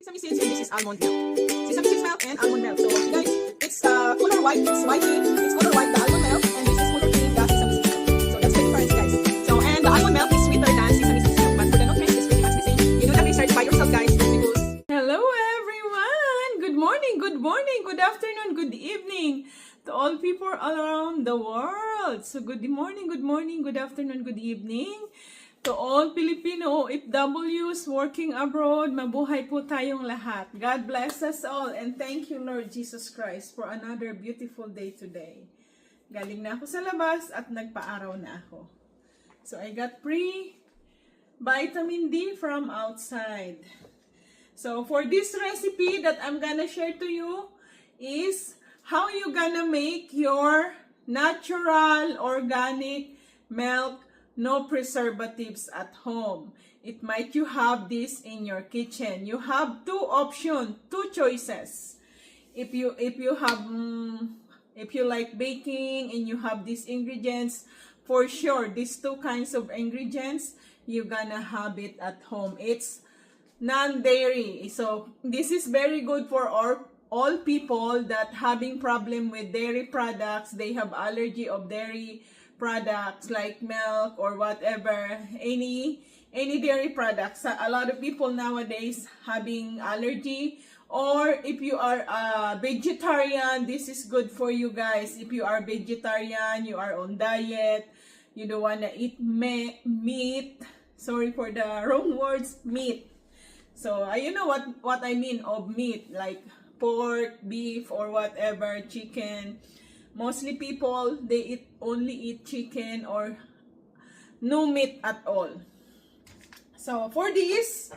Sesame seeds and this is almond milk. Sesame seeds milk and almond milk. So you guys, it's color white, it's whitey, it's color white, the almond milk, and this is color pink, the sesame seeds milk. So that's the difference, guys. So and the almond milk is sweeter than sesame seeds milk, but for the nutrients it's pretty much the same. You do the research by yourself, guys, because hello everyone. Good morning, good afternoon, good evening to all people all around the world. So good morning, good afternoon, good evening. To all Filipino OFWs working abroad, mabuhay po tayong lahat. God bless us all and thank you Lord Jesus Christ for another beautiful day today. Galing na ako sa labas at nagpa-araw na ako. So I got free vitamin D from outside. So for this recipe that I'm gonna share to you is how you gonna make your natural organic milk, no preservatives at home. It might you have this in your kitchen. You have two options, two choices. If you like baking and you have these ingredients, for sure these two kinds of ingredients you're gonna have it at home. It's non-dairy. So this is very good for all people that having problem with dairy products. They have allergy of dairy products like milk or whatever, any dairy products. A lot of people nowadays having allergy. Or if you are a vegetarian, this is good for you guys. If you are vegetarian, you are on diet, you don't want to eat meat. Sorry for the wrong words, meat. So you know what I mean of meat, like pork, beef, or whatever, chicken. Mostly people, they only eat chicken or no meat at all. So for this,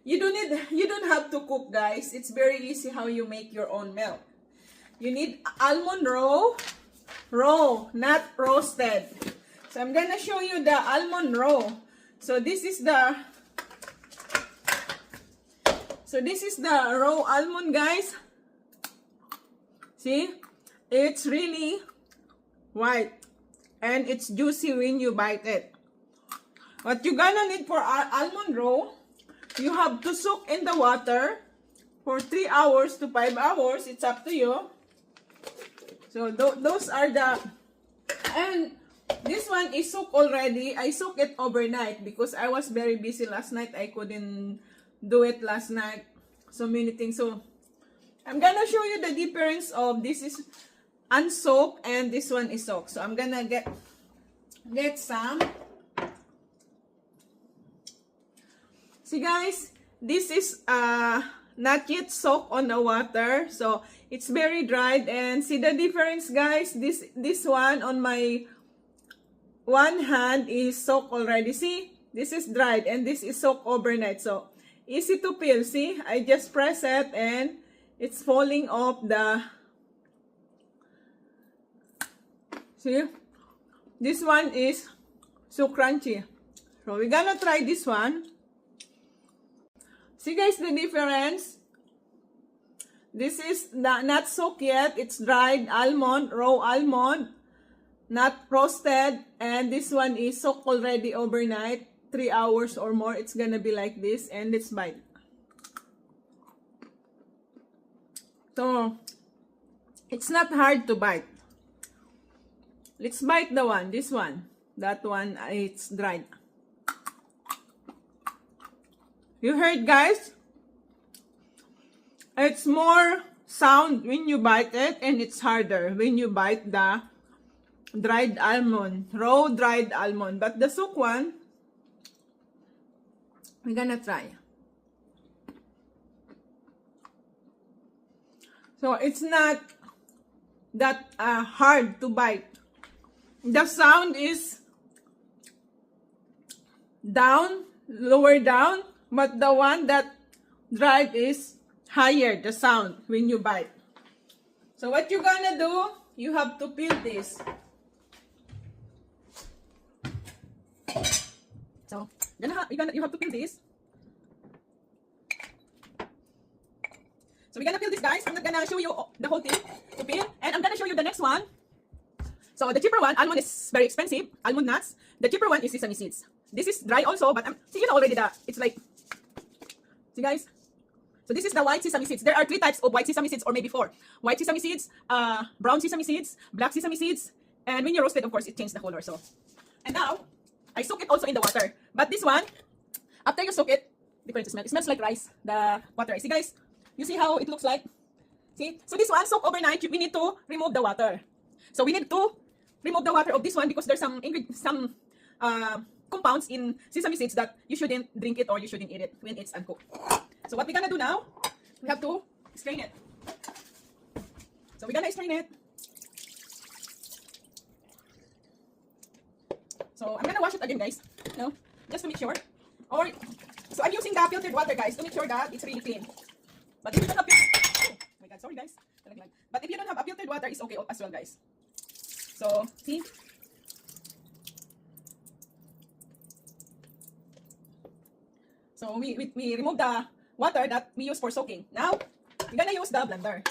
you don't have to cook, guys. It's very easy how you make your own milk. You need almond raw, not roasted. So I'm gonna show you the almond raw. So this is the raw almond, guys. See? It's really white and it's juicy when you bite it. What you gonna need for almond raw, you have to soak in the water for 3 hours to 5 hours. It's up to you. So those are the, and this one is soaked already. I soaked it overnight because I was very busy last night. I couldn't do it last night. So many things. So I'm gonna show you the difference of this is unsoaked and this one is soaked. So I'm gonna get some. See guys, this is not yet soaked on the water, so it's very dried. And see the difference, guys. This one on my one hand is soaked already. See, this is dried and this is soaked overnight, so easy to peel. See, I just press it and it's falling off the. See, this one is so crunchy. So we're gonna try this one. See guys, the difference. This is not soaked yet. It's dried almond, raw almond, not roasted. And this one is soaked already overnight, 3 hours or more. It's gonna be like this. And let's bite. So it's not hard to bite. Let's bite the one, this one. That one, it's dried. You heard, guys? It's more sound when you bite it, and it's harder when you bite the dried almond, raw dried almond. But the soaked one, we're gonna try. So it's not that hard to bite. The sound is down, lower down, but the one that dried is higher, the sound when you bite. So what you're gonna do, you have to peel this. So you have to peel this. So we're gonna peel this, guys. I'm not gonna show you the whole thing to peel, and I'm gonna show you the next one. So the cheaper one, almond is very expensive, almond nuts. The cheaper one is sesame seeds. This is dry also, but see, you know already that it's like, see guys, So this is the white sesame seeds. There are 3 types of white sesame seeds, or maybe 4. White sesame seeds, brown sesame seeds, black sesame seeds, and when you roast it, of course, it changes the color. So, and now, I soak it also in the water. But this one, after you soak it, different smell. It smells like rice, the water rice. See guys, you see how it looks like? See? So this one, soak overnight, we need to remove the water. So we need to remove the water of this one because there's some compounds in sesame seeds that you shouldn't drink it or you shouldn't eat it when it's uncooked. So what we're gonna do now, we have to strain it. So we're gonna strain it. So I'm gonna wash it again, guys. No, just to make sure. Or so I'm using the filtered water, guys, to make sure that it's really clean. But if you don't have oh my god, sorry guys. But if you don't have a filtered water, it's okay as well, guys. So see. So we remove the water that we use for soaking. Now, we're gonna use the blender.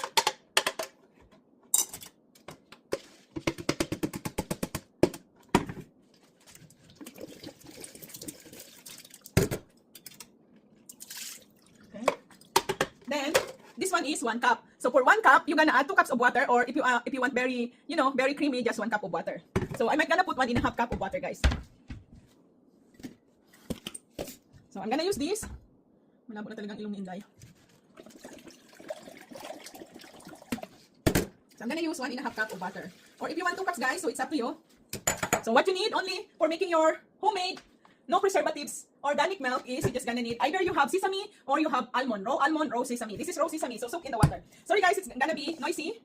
Okay. Then, this one is 1 cup. So for 1 cup, you're gonna add 2 cups of water, or if you want very, very creamy, just 1 cup of water. So I'm gonna put 1.5 cup of water, guys. So I'm gonna use this. Malabo na talagang ilong ni Inday. So I'm gonna use 1.5 cup of water. Or if you want 2 cups, guys, so it's up to you. So what you need only for making your homemade, no preservatives, organic milk is you're just gonna need either you have sesame or you have almond, raw sesame. This is raw sesame, so soak in the water. Sorry guys, it's gonna be noisy.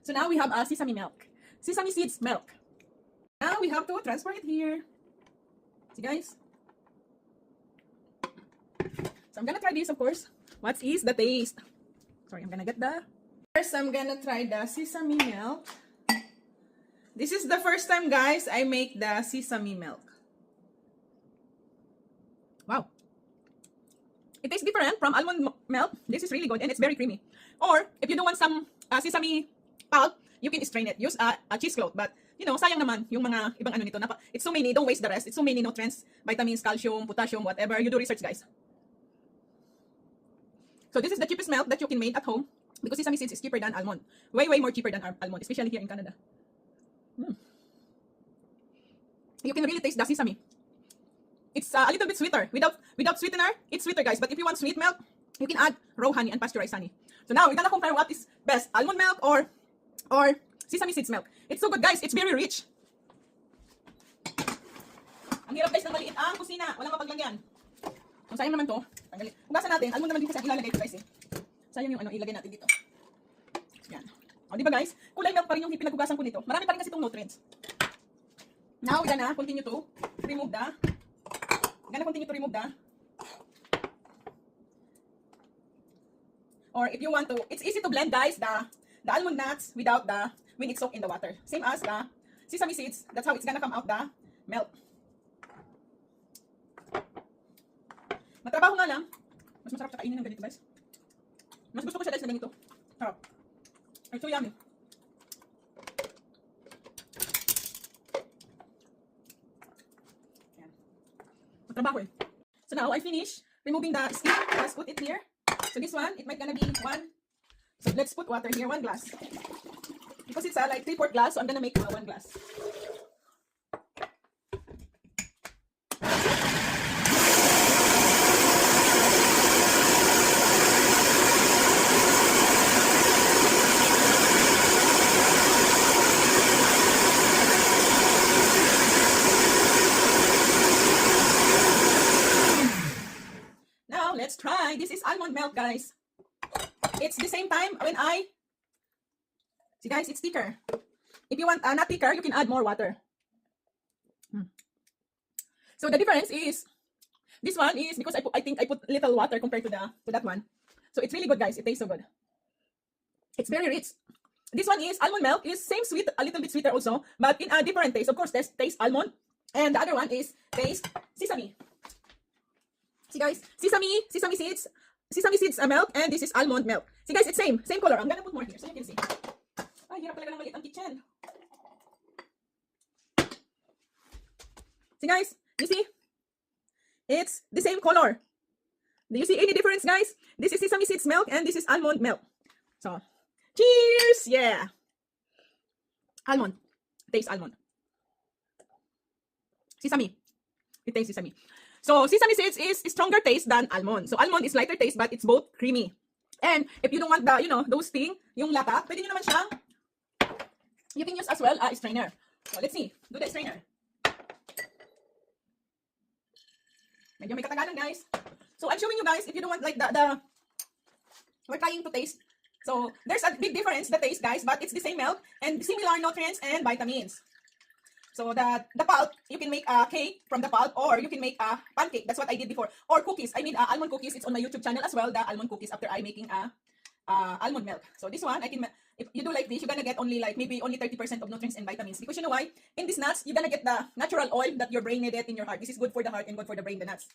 So now we have a sesame milk. Sesame seeds milk. Now we have to transfer it here. See guys? So I'm gonna try this, of course. What is the taste? Sorry, I'm gonna get the... First, I'm gonna try the sesame milk. This is the first time, guys, I make the sesame milk. Wow. It tastes different from almond milk. This is really good and it's very creamy. Or, if you don't want some sesame pulp, you can strain it. Use a cheesecloth. But, sayang naman yung mga ibang ano nito. It's so many, don't waste the rest. It's so many nutrients, vitamins, calcium, potassium, whatever. You do research, guys. So this is the cheapest milk that you can make at home because sesame seeds is cheaper than almond. Way, way more cheaper than almond, especially here in Canada. You can really taste the sesame. It's a little bit sweeter. Without sweetener, it's sweeter, guys. But if you want sweet milk, you can add raw honey and pasteurized honey. So now we're gonna compare what is best, almond milk or sesame seeds milk. It's so good, guys. It's very rich. Ang hirap, guys, ng maliit ang kusina. Walang mapaglagyan. So sayang naman to. Tanggalin. Hugasan natin. Almond naman din kasi ang ilalagay ko, guys, eh. Sayang yung ilagay natin dito. Yan. O, di ba, guys? Kulay milk pa rin yung pinaghugasan ko nito. Marami pa rin kasi itong nutrients. Now, we're gonna continue to remove the or if you want to, it's easy to blend, guys, the almond nuts without when it's soaked in the water. Same as the sesame seeds. That's how it's gonna come out the milk. Matrabaho nga lang. Mas masarap sa kainin ng ganito, guys. Mas gusto ko siya, guys, na ganito. Sarap. It's so yummy. Yan. Matrabaho eh. So now, I finish removing the skin. Let's put it here. So this one, it might gonna be 1. So let's put water here, 1 glass. Because it's like 3/4 glass, so I'm gonna make 1 glass. Now let's try. This is almond milk, guys. It's the same time when see guys, it's thicker. If you want not thicker, you can add more water. So the difference is, this one is because I think I put little water compared to that one. So it's really good, guys. It tastes so good. It's very rich. This one is almond milk, is same sweet, a little bit sweeter also, but in a different taste. Of course, there's taste almond, and the other one is taste sesame. See guys, sesame seeds milk, and this is almond milk. See guys, it's same color. I'm gonna put more here so you can see. Ay, hirap talaga ng maliit ang kitchen. See guys, you see? It's the same color. Do you see any difference, guys? This is sesame seeds milk, and this is almond milk. So, cheers! Yeah. Almond. Taste almond. Sesame. It tastes sesame. So, sesame seeds is stronger taste than almond. So, almond is lighter taste, but it's both creamy. And if you don't want the, those thing, yung lata, pwede nyo naman siyang, you can use as well a strainer. So, let's see. Do the strainer. Medyo may katagalan, guys. So, I'm showing you guys, if you don't want like we're trying to taste. So, there's a big difference, the taste, guys, but it's the same milk and similar nutrients and vitamins. So, the pulp, you can make a cake from the pulp, or you can make a pancake. That's what I did before. Or cookies. I made almond cookies. It's on my YouTube channel as well, the almond cookies, after I making almond milk. So, this one, I can, if you do like this, you're gonna get only like maybe only 30% of nutrients and vitamins. Because you know why? In these nuts, you're gonna get the natural oil that your brain needed in your heart. This is good for the heart and good for the brain, the nuts.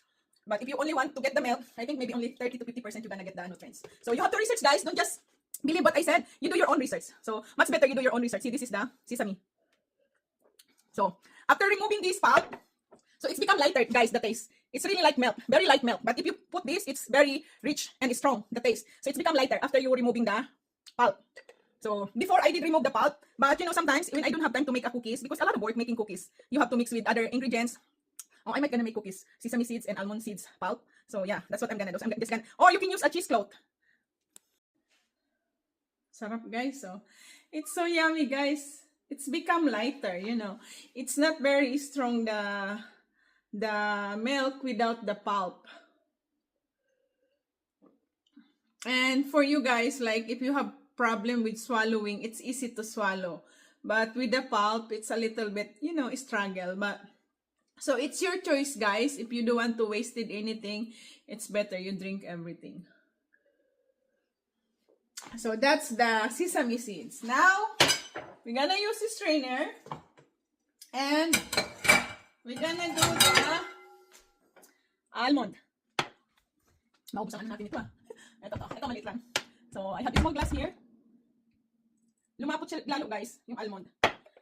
But if you only want to get the milk, I think maybe only 30 to 50% you're gonna get the nutrients. So you have to research, guys. Don't just believe what I said. You do your own research. So much better you do your own research. See, this is the sesame. So after removing this pulp, so it's become lighter, guys, the taste. It's really like milk, very light milk. But if you put this, it's very rich and strong, the taste. So it's become lighter after you removing the pulp. So before I did remove the pulp, but sometimes when I don't have time to make a cookies, because a lot of work making cookies, you have to mix with other ingredients. Oh, I'm gonna make cookies, sesame seeds and almond seeds pulp. So yeah, that's what I'm gonna do. So I'm just gonna, or you can use a cheesecloth. Sarap, guys. So it's so yummy, guys. It's become lighter, It's not very strong, the milk without the pulp. And for you guys, like if you have problem with swallowing, it's easy to swallow. But with the pulp, it's a little bit, struggle. But so it's your choice, guys. If you don't want to waste anything, it's better you drink everything. So that's the sesame seeds. Now, we're gonna use the strainer. And we're gonna do the almond. Maubusan natin ito. Ito maliit lang. So, I have a small glass here. Lumapot siya lalo, guys, yung almond.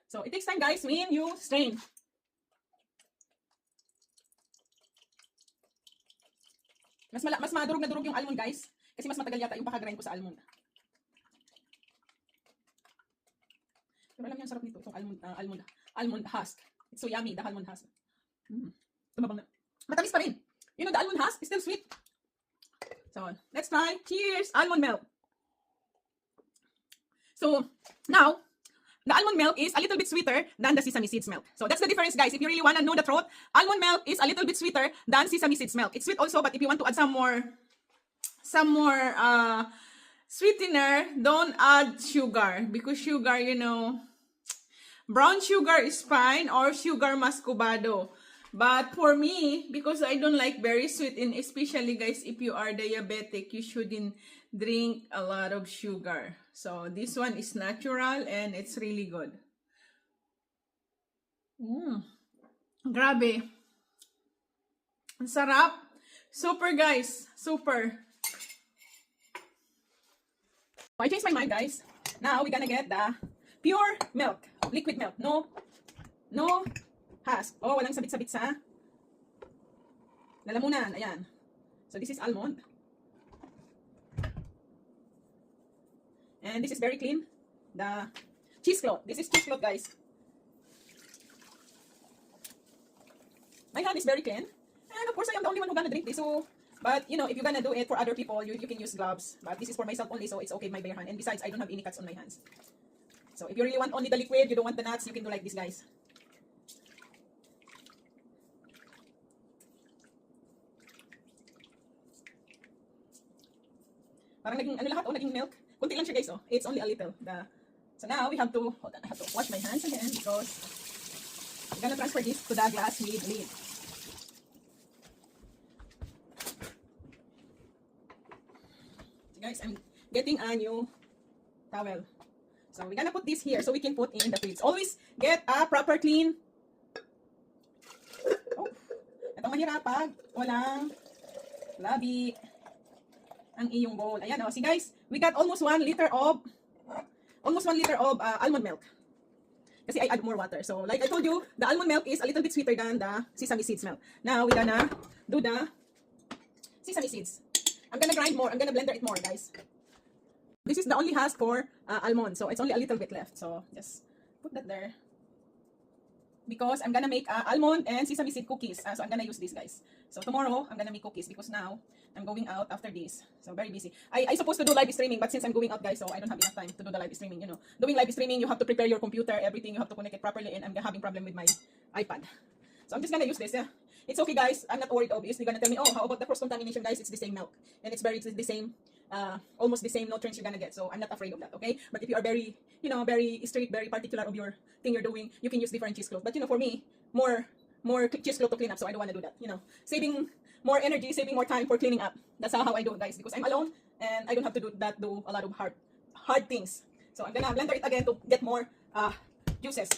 So, it takes time, guys, when you strain. Mas madurog na durog yung almond, guys. Kasi mas matagal yata yung pakagrind ko sa almond. Pero alam niyo, ang sarap nito. Itong almond husk. It's so yummy, the almond husk. Tumabang na. Matamis pa rin. The almond husk is still sweet. So, let's try. Cheers! Almond milk. So, now, the almond milk is a little bit sweeter than the sesame seeds milk. So, that's the difference, guys. If you really want to know the truth, almond milk is a little bit sweeter than sesame seeds milk. It's sweet also, but if you want to add some more sweetener, don't add sugar. Because sugar, brown sugar is fine, or sugar mascobado. But for me, because I don't like very sweet, and especially, guys, if you are diabetic, you shouldn't drink a lot of sugar. So this one is natural and it's really good. Grabe. Ang sarap. Super, guys. Super. I changed my mind, guys. Now we're gonna get the pure milk, liquid milk. No husk. Oh, walang sabit-sabit sa lalamunan. Ayan. So this is almond. And this is very clean. The cheesecloth. This is cheesecloth, guys. My hand is very clean. And of course, I am the only one who gonna drink this. So, but if you're gonna do it for other people, you can use gloves. But this is for myself only, so it's okay, my bare hand. And besides, I don't have any cuts on my hands. So if you really want only the liquid, you don't want the nuts, you can do like this, guys. Parang naging lahat, naging milk. Kunti lang siya, guys, It's only a little. So now we have to, hold on, I have to wash my hands again because we're gonna transfer this to the glass with lid. So guys, I'm getting a new towel. So we're gonna put this here so we can put in the fridge. Always get a proper clean. Oh, ito mahirap pag walang labi ang iyong bowl. Ayan, oh. See guys, we got almost 1 liter of almond milk. Kasi I add more water. So like I told you, the almond milk is a little bit sweeter than the sesame seeds milk. Now we're gonna do the sesame seeds. I'm gonna grind more. I'm gonna blender it more, guys. This is the only husk for almond, so it's only a little bit left. So just put that there. Because I'm gonna make almond and sesame seed cookies. So I'm gonna use this, guys. So tomorrow, I'm gonna make cookies because now I'm going out after this. So very busy. I supposed to do live streaming, but since I'm going out, guys, so I don't have enough time to do the live streaming. You know, doing live streaming, you have to prepare your computer, everything. You have to connect it properly, and I'm having problem with my iPad. So I'm just gonna use this. Yeah, it's okay, guys. I'm not worried. Obviously, gonna tell me, oh, how about the cross contamination, guys? It's the same milk, and it's the same. Almost the same nutrients you're gonna get, so I'm not afraid of that, okay? But if you are very, you know, very strict, very particular of your thing you're doing, you can use different cheesecloth. But you know, for me, more cheesecloth to clean up, so I don't want to do that. You know, saving more energy, saving more time for cleaning up. That's how I do it, guys, because I'm alone and I don't have to do a lot of hard things. So I'm gonna blender it again to get more juices.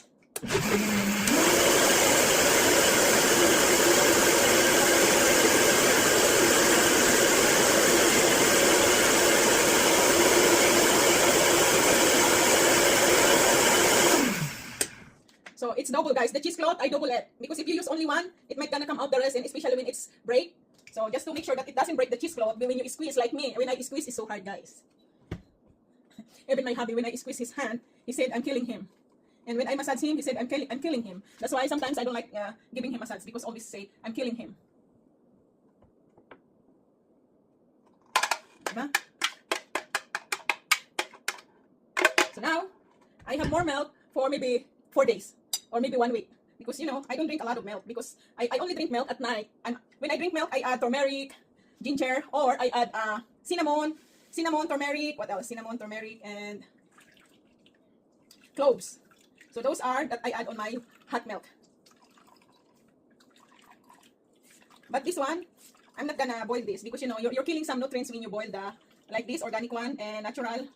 So it's double, guys. The cheesecloth, I double it. Because if you use only one, it might gonna come out the rest, and especially when it's break. So just to make sure that it doesn't break the cheesecloth, when you squeeze like me, when I squeeze, it's so hard, guys. Even my hubby, when I squeeze his hand, he said, I'm killing him. And when I massage him, he said, I'm killing him. That's why sometimes I don't like giving him massage, because always say, I'm killing him. Diba? So now, I have more milk for maybe 4 days. Or maybe 1 week, because you know I don't drink a lot of milk, because I only drink milk at night. And when I drink milk, I add turmeric, ginger, or I add cinnamon, turmeric. What else? Cinnamon, turmeric, and cloves. So those are that I add on my hot milk. But this one, I'm not gonna boil this, because you know you're killing some nutrients when you boil the like this organic one and natural.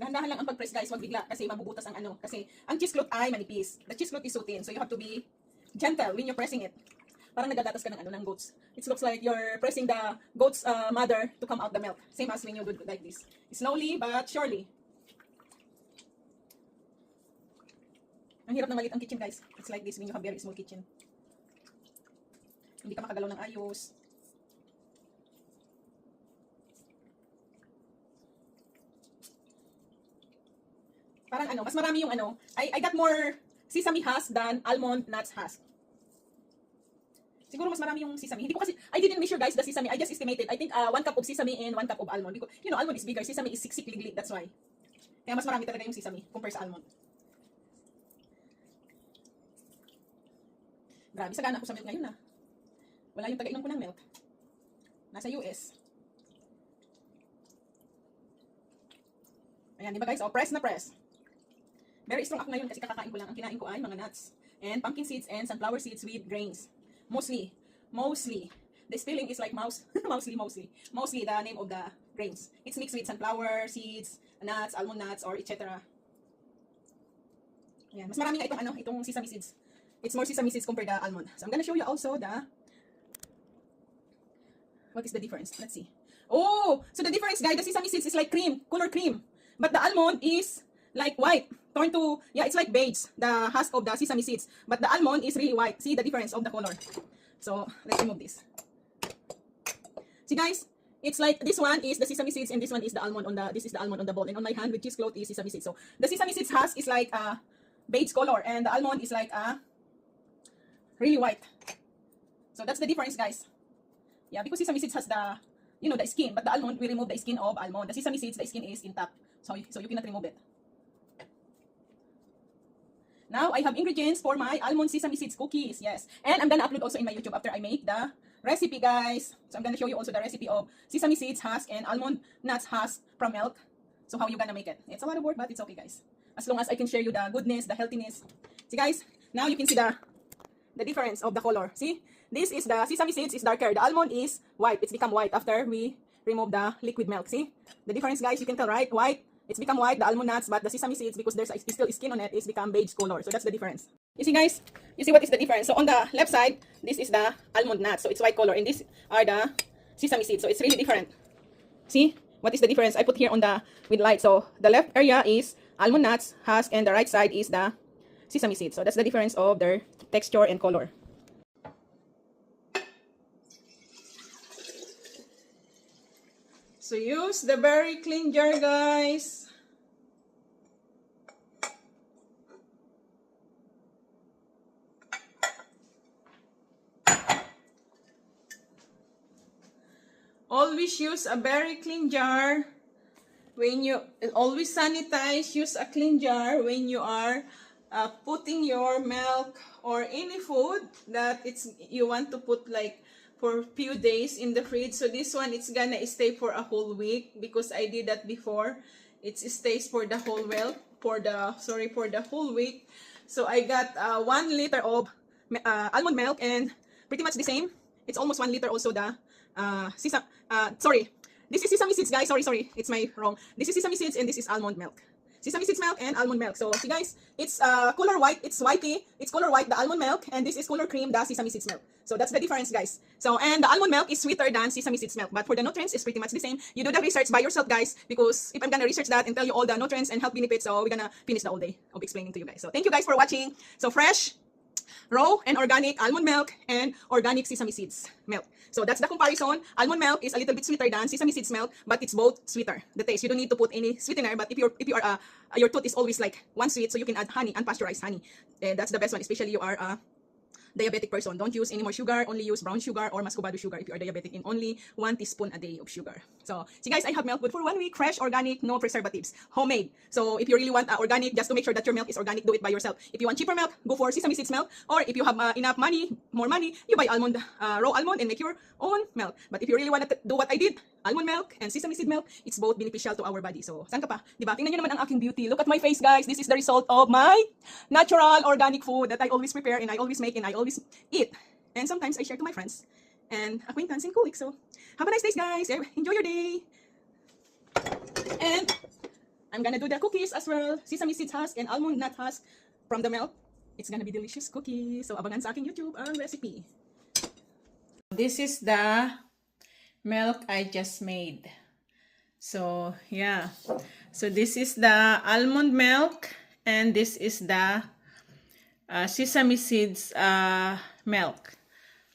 Dahan-dahan lang ang pag-press, guys, wag bigla kasi mabubutas ang ano. Kasi ang cheesecloth ay manipis. The cheesecloth is so thin, so you have to be gentle when you're pressing it. Parang nagagatas ka ng ano ng goats. It looks like you're pressing the goat's mother to come out the milk. Same as when you do like this. Slowly but surely. Ang hirap na maliit ang kitchen, guys. It's like this when you have very small kitchen. Hindi ka makagalaw ng ayos. Parang ano, mas marami yung ano, I got more sesame husk than almond nuts husk. Siguro mas marami yung sesame. Hindi ko kasi, I didn't measure, guys, the sesame. I just estimated. I think 1 cup of sesame and 1 cup of almond. Because, you know, almond is bigger. Sesame is siksik-liglig. That's why. Kaya mas marami talaga yung sesame compared sa almond. Grabe, sagana ako sa milk ngayon, Wala yung taga-inom ko ng milk. Nasa US. Ayan, di ba, guys? Oh, press na press. Very strong ako ngayon kasi kakakain ko lang. Ang kinain ko ay mga nuts and pumpkin seeds and sunflower seeds with grains. Mostly. The spelling is like mouse. Mostly the name of the grains. It's mixed with sunflower seeds, nuts, almond nuts, or etc. Ayan. Mas marami nga itong sesame seeds. It's more sesame seeds compared to almond. So I'm gonna show you also what is the difference? Let's see. Oh, so the difference, guys, the sesame seeds is like cream, color cream. But the almond is like white, turned to, yeah, it's like beige, the husk of the sesame seeds. But the almond is really white. See the difference of the color. So, let's remove this. See, guys, it's like this one is the sesame seeds and this one is the almond on this is the almond on the bowl. And on my hand with cheesecloth is sesame seeds. So, the sesame seeds husk is like beige color and the almond is like really white. So, that's the difference, guys. Yeah, because sesame seeds has the, you know, the skin, but the almond, we remove the skin of almond. The sesame seeds, the skin is intact. So you cannot remove it. Now, I have ingredients for my almond sesame seeds cookies. Yes. And I'm gonna upload also in my YouTube after I make the recipe, guys. So I'm gonna show you also the recipe of sesame seeds husk and almond nuts husk from milk. So how you gonna make it. It's a lot of work, but it's okay, guys. As long as I can share you the goodness, the healthiness. See, guys, Now you can see the difference of the color. See, this is the sesame seeds is darker. The almond is white. It's become white after we remove the liquid milk. See the difference, guys? You can tell, right? White. It's become white, the almond nuts, but the sesame seeds, because there's still skin on it, is become beige color. So that's the difference. You see, guys? You see what is the difference? So on the left side, this is the almond nuts, so it's white color, and these are the sesame seeds, so it's really different. See what is the difference? I put here on the with light. So the left area is almond nuts husk, and the right side is the sesame seeds. So that's the difference of their texture and color. So use the very clean jar, guys. Always use a very clean jar. When you always sanitize, use a clean jar when you are putting your milk or any food that you want to put like for a few days in the fridge. So this one, it's gonna stay for a whole week because I did that before. It stays for the whole for the whole week. So I got 1 liter of almond milk, and pretty much the same. It's almost 1 liter also the this is sesame seeds, guys. Sorry, it's my wrong. This is sesame seeds and this is almond milk. Sesame seeds milk and almond milk. So see, guys, it's color white, it's whitey, it's color white, the almond milk, and this is color cream, the sesame seeds milk. So that's the difference, guys. So, and the almond milk is sweeter than sesame seeds milk, but for the nutrients, it's pretty much the same. You do the research by yourself, guys, because if I'm gonna research that and tell you all the nutrients and health benefits, so we're gonna finish the whole day of explaining to you guys. So thank you guys for watching. So fresh, raw, and organic almond milk and organic sesame seeds milk. So that's the comparison. Almond milk is a little bit sweeter than sesame seeds milk, but it's both sweeter. The taste, you don't need to put any sweetener. But if your tooth is always like one sweet, so you can add honey, unpasteurized honey, and that's the best one. Especially you are diabetic person, don't use any more sugar, only use brown sugar or muscovado sugar if you are diabetic, and only 1 teaspoon a day of sugar. So see, guys, I have milk good for 1 week, fresh, organic, no preservatives, homemade. So if you really want organic, just to make sure that your milk is organic, do it by yourself. If you want cheaper milk, go for sesame seeds milk, or if you have enough money, more money, you buy almond, raw almond, and make your own milk. But if you really want to do what I did, almond milk and sesame seed milk, it's both beneficial to our body. So saan ka pa? Diba? Tingnan nyo naman ang aking beauty. Look at my face, guys. This is the result of my natural organic food that I always prepare and I always make and I always eat. And sometimes I share to my friends and acquaintance and colleagues. So have a nice day, guys. Enjoy your day. And I'm gonna do the cookies as well. Sesame seeds husk and almond nut husk from the milk. It's gonna be delicious cookies. So abangan sa aking YouTube ang recipe. This is the milk I just made. So yeah, so this is the almond milk and this is the sesame seeds milk.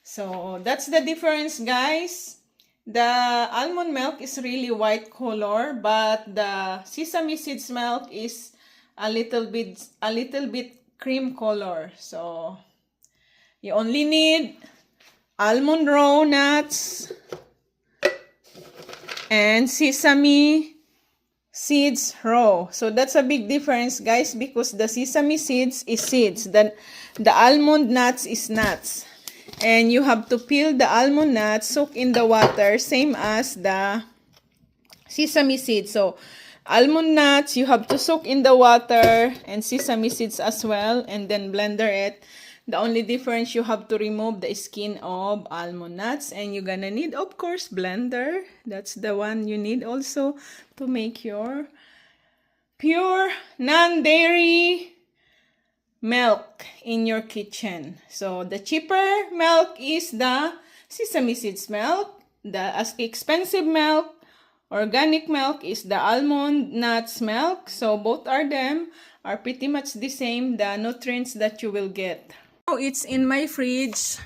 So that's the difference, guys. The almond milk is really white color, but the sesame seeds milk is a little bit cream color. So you only need almond raw nuts and sesame seeds raw. So that's a big difference, guys, because the sesame seeds is seeds, then the almond nuts is nuts, and you have to peel the almond nuts, soak in the water, same as the sesame seeds. So almond nuts you have to soak in the water, and sesame seeds as well, and then blender it. The only difference, you have to remove the skin of almond nuts, and you're gonna need, of course, blender. That's the one you need also to make your pure non-dairy milk in your kitchen. So the cheaper milk is the sesame seeds milk. The expensive milk, organic milk, is the almond nuts milk. So both are pretty much the same, the nutrients that you will get. Now it's in my fridge.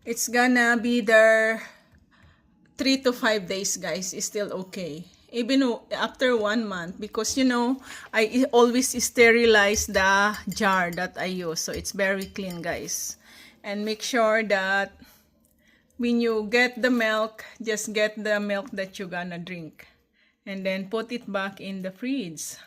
It's gonna be there 3 to 5 days, guys. It's still okay. Even after 1 month, because you know, I always sterilize the jar that I use. So it's very clean, guys. And make sure that when you get the milk, just get the milk that you're gonna drink. And then put it back in the fridge.